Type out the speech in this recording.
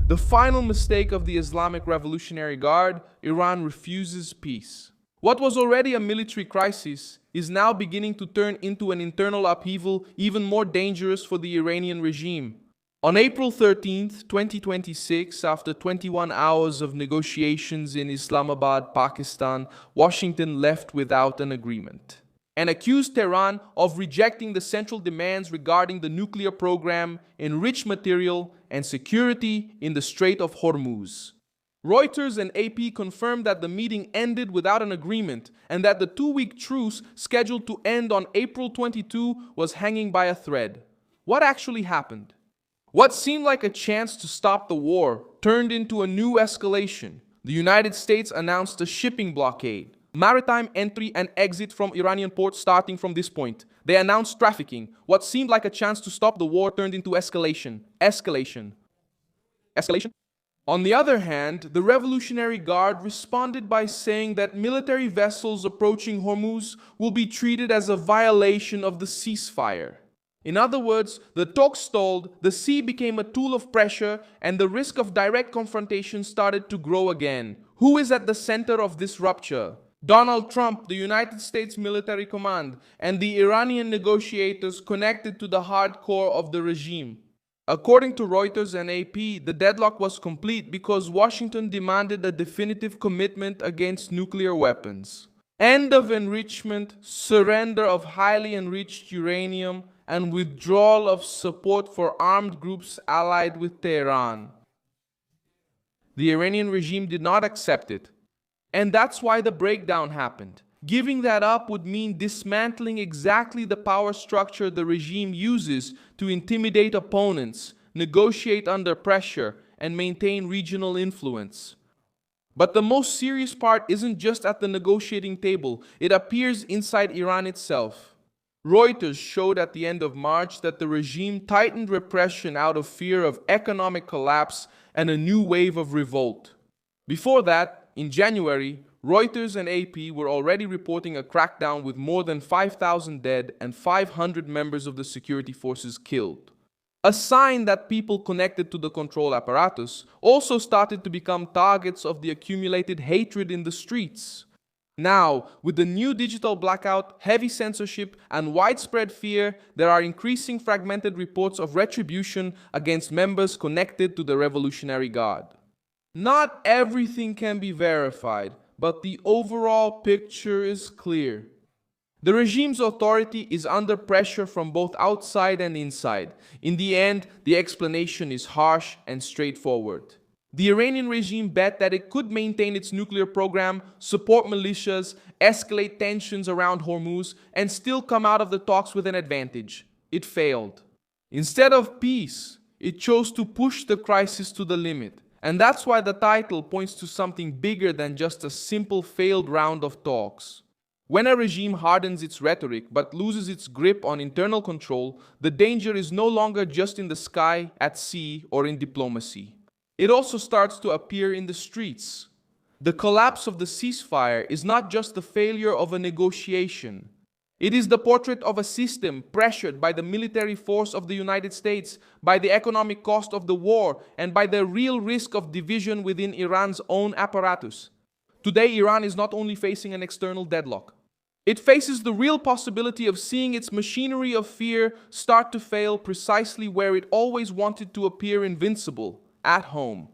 The final mistake of the Islamic Revolutionary Guard, Iran refuses peace. What was already a military crisis is now beginning to turn into an internal upheaval even more dangerous for the Iranian regime. On April 13, 2026, after 21 hours of negotiations in Islamabad, Pakistan, Washington left without an agreement and accused Tehran of rejecting the central demands regarding the nuclear program, enriched material, and security in the Strait of Hormuz. Reuters and AP confirmed that the meeting ended without an agreement and that the two-week truce scheduled to end on April 22 was hanging by a thread. What actually happened? What seemed like a chance to stop the war turned into a new escalation. The United States announced a shipping blockade. Maritime entry and exit from Iranian ports starting from this point. They announced trafficking. What seemed like a chance to stop the war turned into escalation. Escalation. On the other hand, the Revolutionary Guard responded by saying that military vessels approaching Hormuz will be treated as a violation of the ceasefire. In other words, the talks stalled, the sea became a tool of pressure, and the risk of direct confrontation started to grow again. Who is at the center of this rupture? Donald Trump, the United States military command, and the Iranian negotiators connected to the hardcore of the regime. According to Reuters and AP, the deadlock was complete because Washington demanded a definitive commitment against nuclear weapons, end of enrichment, surrender of highly enriched uranium, and withdrawal of support for armed groups allied with Tehran. The Iranian regime did not accept it. And that's why the breakdown happened. Giving that up would mean dismantling exactly the power structure the regime uses to intimidate opponents, negotiate under pressure, and maintain regional influence. But the most serious part isn't just at the negotiating table, it appears inside Iran itself. Reuters showed at the end of March that the regime tightened repression out of fear of economic collapse and a new wave of revolt. Before that, in January, Reuters and AP were already reporting a crackdown with more than 5,000 dead and 500 members of the security forces killed. A sign that people connected to the control apparatus also started to become targets of the accumulated hatred in the streets. Now, with the new digital blackout, heavy censorship, and widespread fear, there are increasing fragmented reports of retribution against members connected to the Revolutionary Guard. Not everything can be verified, but the overall picture is clear. The regime's authority is under pressure from both outside and inside. In the end, the explanation is harsh and straightforward. The Iranian regime bet that it could maintain its nuclear program, support militias, escalate tensions around Hormuz, and still come out of the talks with an advantage. It failed. Instead of peace, it chose to push the crisis to the limit. And that's why the title points to something bigger than just a simple failed round of talks. When a regime hardens its rhetoric but loses its grip on internal control, the danger is no longer just in the sky, at sea, or in diplomacy. It also starts to appear in the streets. The collapse of the ceasefire is not just the failure of a negotiation. It is the portrait of a system pressured by the military force of the United States, by the economic cost of the war, and by the real risk of division within Iran's own apparatus. Today, Iran is not only facing an external deadlock. It faces the real possibility of seeing its machinery of fear start to fail precisely where it always wanted to appear invincible, at home.